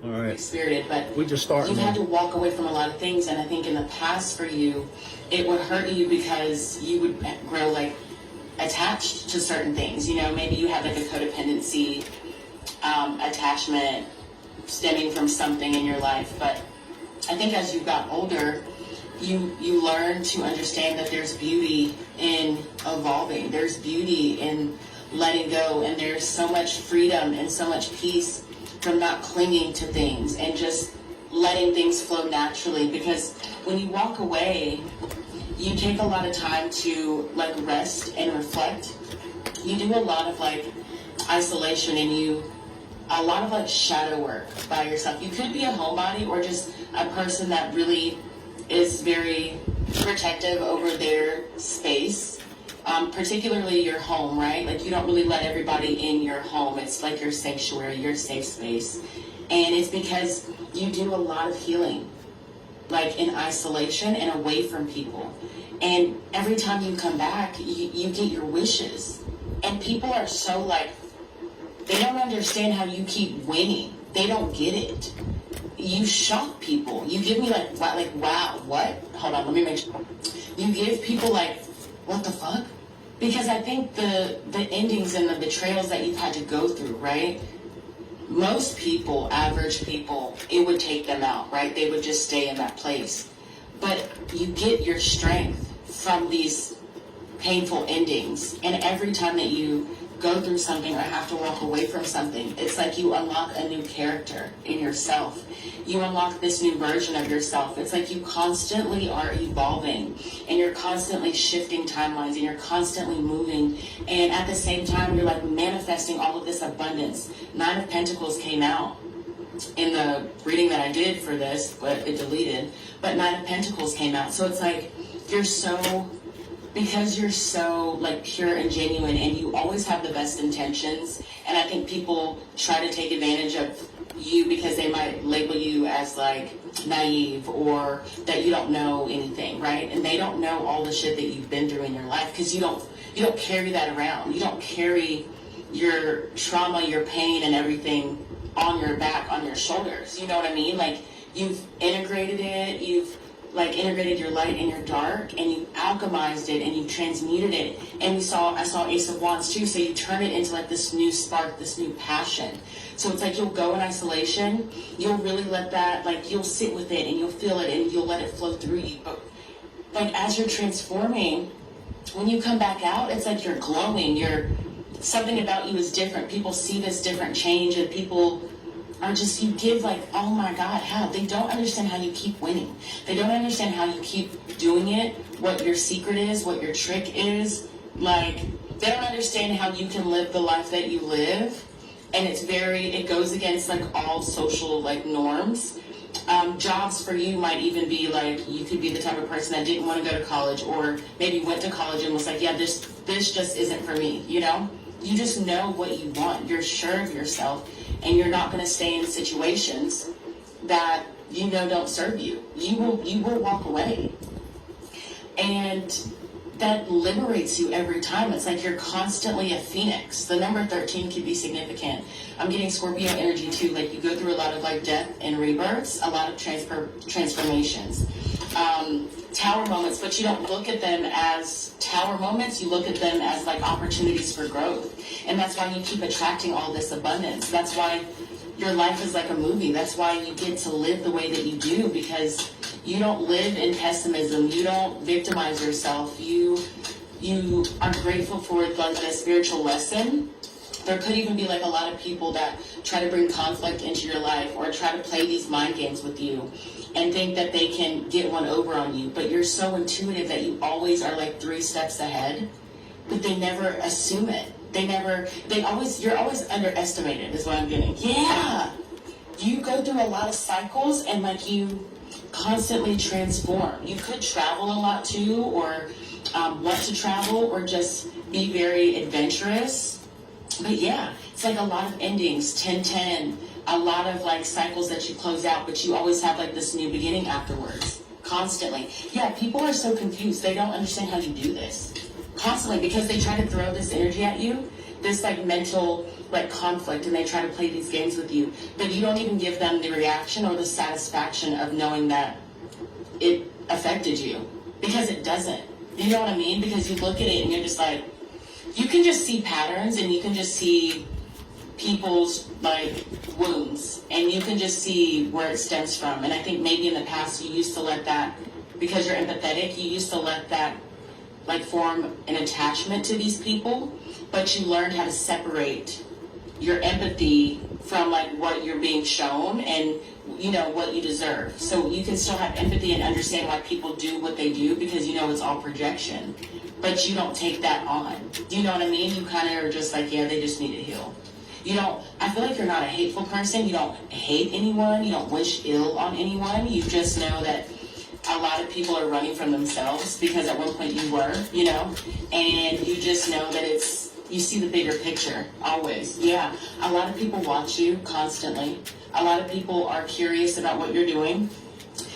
All right. experienced, but We just started. you've had to walk away from a lot of things. And I think in the past for you, it would hurt you because you would grow like attached to certain things. You know, maybe you had like a codependency attachment stemming from something in your life. But I think as you got older, you learn to understand that there's beauty in evolving. There's beauty in letting go, and there's so much freedom and so much peace from not clinging to things and just letting things flow naturally. Because when you walk away, you take a lot of time to like rest and reflect. You do a lot of like isolation, and a lot of like shadow work by yourself. You could be a homebody or just a person that really is very protective over their space, particularly your home, right? Like you don't really let everybody in your home. It's like your sanctuary, your safe space. And it's because you do a lot of healing, like in isolation and away from people. And every time you come back, you get your wishes. And people are so like, they don't understand how you keep winning. They don't get it. You shock people. You give me like wow, what? Hold on, let me make sure. You give people like, what the fuck? Because I think the endings and the betrayals that you've had to go through, right? Most people, average people, it would take them out, right? They would just stay in that place. But you get your strength from these painful endings. And every time that you go through something or have to walk away from something, it's like you unlock a new character in yourself. You unlock this new version of yourself. It's like you constantly are evolving, and you're constantly shifting timelines, and you're constantly moving. And at the same time, you're like manifesting all of this abundance. 9 of Pentacles came out in the reading that I did for this, but it deleted. But 9 of Pentacles came out. So it's like because you're so like pure and genuine, and you always have the best intentions. And I think people try to take advantage of you because they might label you as like naive or that you don't know anything, right? And they don't know all the shit that you've been through in your life, because you don't carry that around. You don't carry your trauma, your pain, and everything on your back, on your shoulders. You know what I mean? Like you've integrated it. You've like integrated your light and your dark, and you alchemized it, and you transmuted it. And I saw Ace of Wands too, so you turn it into like this new spark, this new passion. So it's like you'll go in isolation, you'll really let that, like you'll sit with it and you'll feel it and you'll let it flow through you. But like as you're transforming, when you come back out, it's like you're glowing. Something about you is different. People see this different change, and people are just, you give like, oh my God, how? They don't understand how you keep winning. They don't understand how you keep doing it, what your secret is, what your trick is. Like, they don't understand how you can live the life that you live. And it goes against like all social like norms. Jobs for you might even be like, you could be the type of person that didn't want to go to college, or maybe went to college and was like, yeah, this just isn't for me, you know? You just know what you want. You're sure of yourself, and you're not going to stay in situations that you know don't serve you. You will walk away. And that liberates you every time. It's like you're constantly a phoenix. The number 13 could be significant. I'm getting Scorpio energy too. Like you go through a lot of like death and rebirths, a lot of transformations. Tower moments, but you don't look at them as tower moments. You look at them as like opportunities for growth. And that's why you keep attracting all this abundance. That's why your life is like a movie. That's why you get to live the way that you do, because you don't live in pessimism. You don't victimize yourself. You are grateful for like the spiritual lesson. There could even be like a lot of people that try to bring conflict into your life, or try to play these mind games with you and think that they can get one over on you. But you're so intuitive that you always are like 3 steps ahead, but they never assume it. You're always underestimated is what I'm getting. Yeah. You go through a lot of cycles, and like you constantly transform. You could travel a lot too, or want to travel, or just be very adventurous. But yeah, it's like a lot of endings, 10-10, a lot of like cycles that you close out, but you always have like this new beginning afterwards, constantly. Yeah, people are so confused. They don't understand how you do this constantly, because they try to throw this energy at you, this like mental like conflict and they try to play these games with you, but you don't even give them the reaction or the satisfaction of knowing that it affected you, because it doesn't. You know what I mean? Because you look at it and you're just like, you can just see patterns and you can just see people's like wounds and you can just see where it stems from. And I think maybe in the past you used to let that, because you're empathetic, you used to let that like form an attachment to these people, but you learned how to separate your empathy from like what you're being shown and what you deserve. So you can still have empathy and understand why people do what they do, because it's all projection, but you don't take that on. Do you know what I mean? You kind of are just like, yeah, they just need to heal. I feel like you're not a hateful person. You don't hate anyone. You don't wish ill on anyone. You just know that a lot of people are running from themselves, because at one point you were, and you just know that you see the bigger picture always. Yeah, a lot of people watch you constantly. A lot of people are curious about what you're doing.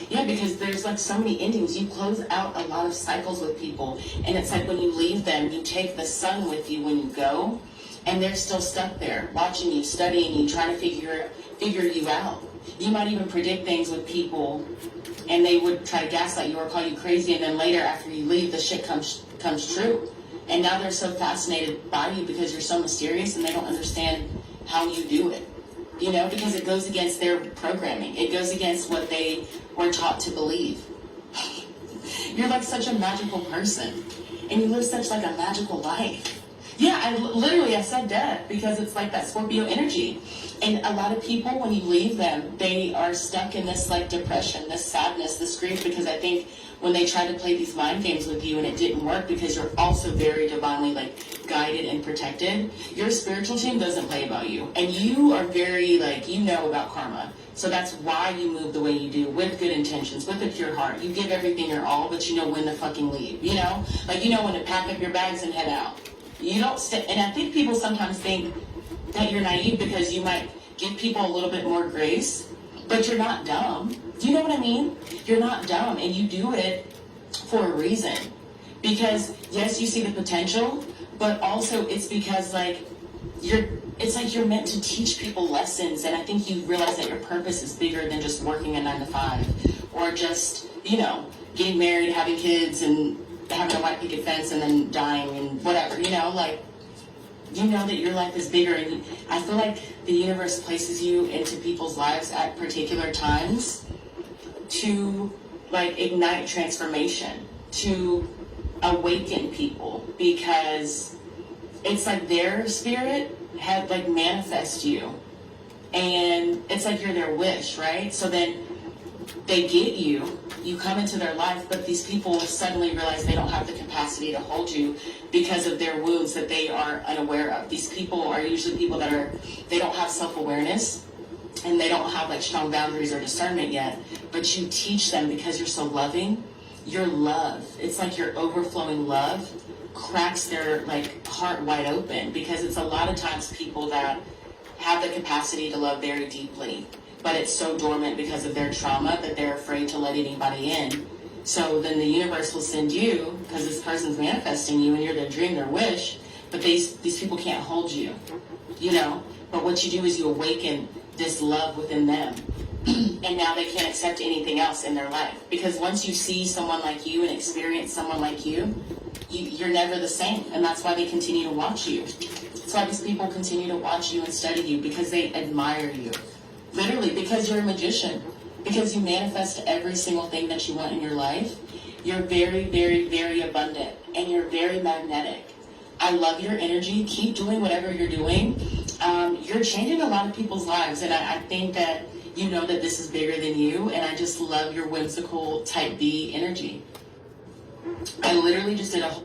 Yeah, because there's like so many endings. You close out a lot of cycles with people, and it's like when you leave them, you take the sun with you when you go, and they're still stuck there, watching you, studying you, trying to figure you out. You might even predict things with people, and they would try to gaslight you or call you crazy, and then later after you leave, the shit comes true. And now they're so fascinated by you because you're so mysterious, and they don't understand how you do it. Because it goes against their programming. It goes against what they were taught to believe. You're like such a magical person, and you live such like a magical life. Yeah, I said death because it's like that Scorpio energy. And a lot of people, when you leave them, they are stuck in this like depression, this sadness, this grief, because I think when they try to play these mind games with you and it didn't work, because you're also very divinely like guided and protected, your spiritual team doesn't play about you. And you are very like, about karma. So that's why you move the way you do, with good intentions, with a pure heart. You give everything your all, but you know when to fucking leave, Like when to pack up your bags and head out. You don't stay, and I think people sometimes think that you're naive because you might give people a little bit more grace, but you're not dumb. Do you know what I mean? You're not dumb, and you do it for a reason. Because yes, you see the potential, but also it's because you're meant to teach people lessons, and I think you realize that your purpose is bigger than just working a 9 to 5, or just getting married, having kids, and having a white picket fence and then dying and whatever, that your life is bigger. And I feel like the universe places you into people's lives at particular times to like ignite transformation, to awaken people, because it's like their spirit had like manifest you, and it's like you're their wish, right? So then they get you come into their life, but these people suddenly realize they don't have the capacity to hold you because of their wounds that they are unaware of. These people are usually people they don't have self-awareness, and they don't have like strong boundaries or discernment yet, but you teach them because you're so loving. Your love, it's like your overflowing love cracks their like heart wide open, because it's a lot of times people that have the capacity to love very deeply, but it's so dormant because of their trauma that they're afraid to let anybody in. So then the universe will send you, because this person's manifesting you and you're their dream, their wish, but these people can't hold you, But what you do is you awaken this love within them. And now they can't accept anything else in their life. Because once you see someone like you and experience someone like you're never the same. And that's why they continue to watch you. That's why these people continue to watch you and study you, because they admire you. Literally, because you're a magician. Because you manifest every single thing that you want in your life. You're very, very, very abundant. And you're very magnetic. I love your energy. Keep doing whatever you're doing. You're changing a lot of people's lives. And I think that you know that this is bigger than you. And I just love your whimsical type B energy. I literally just did a whole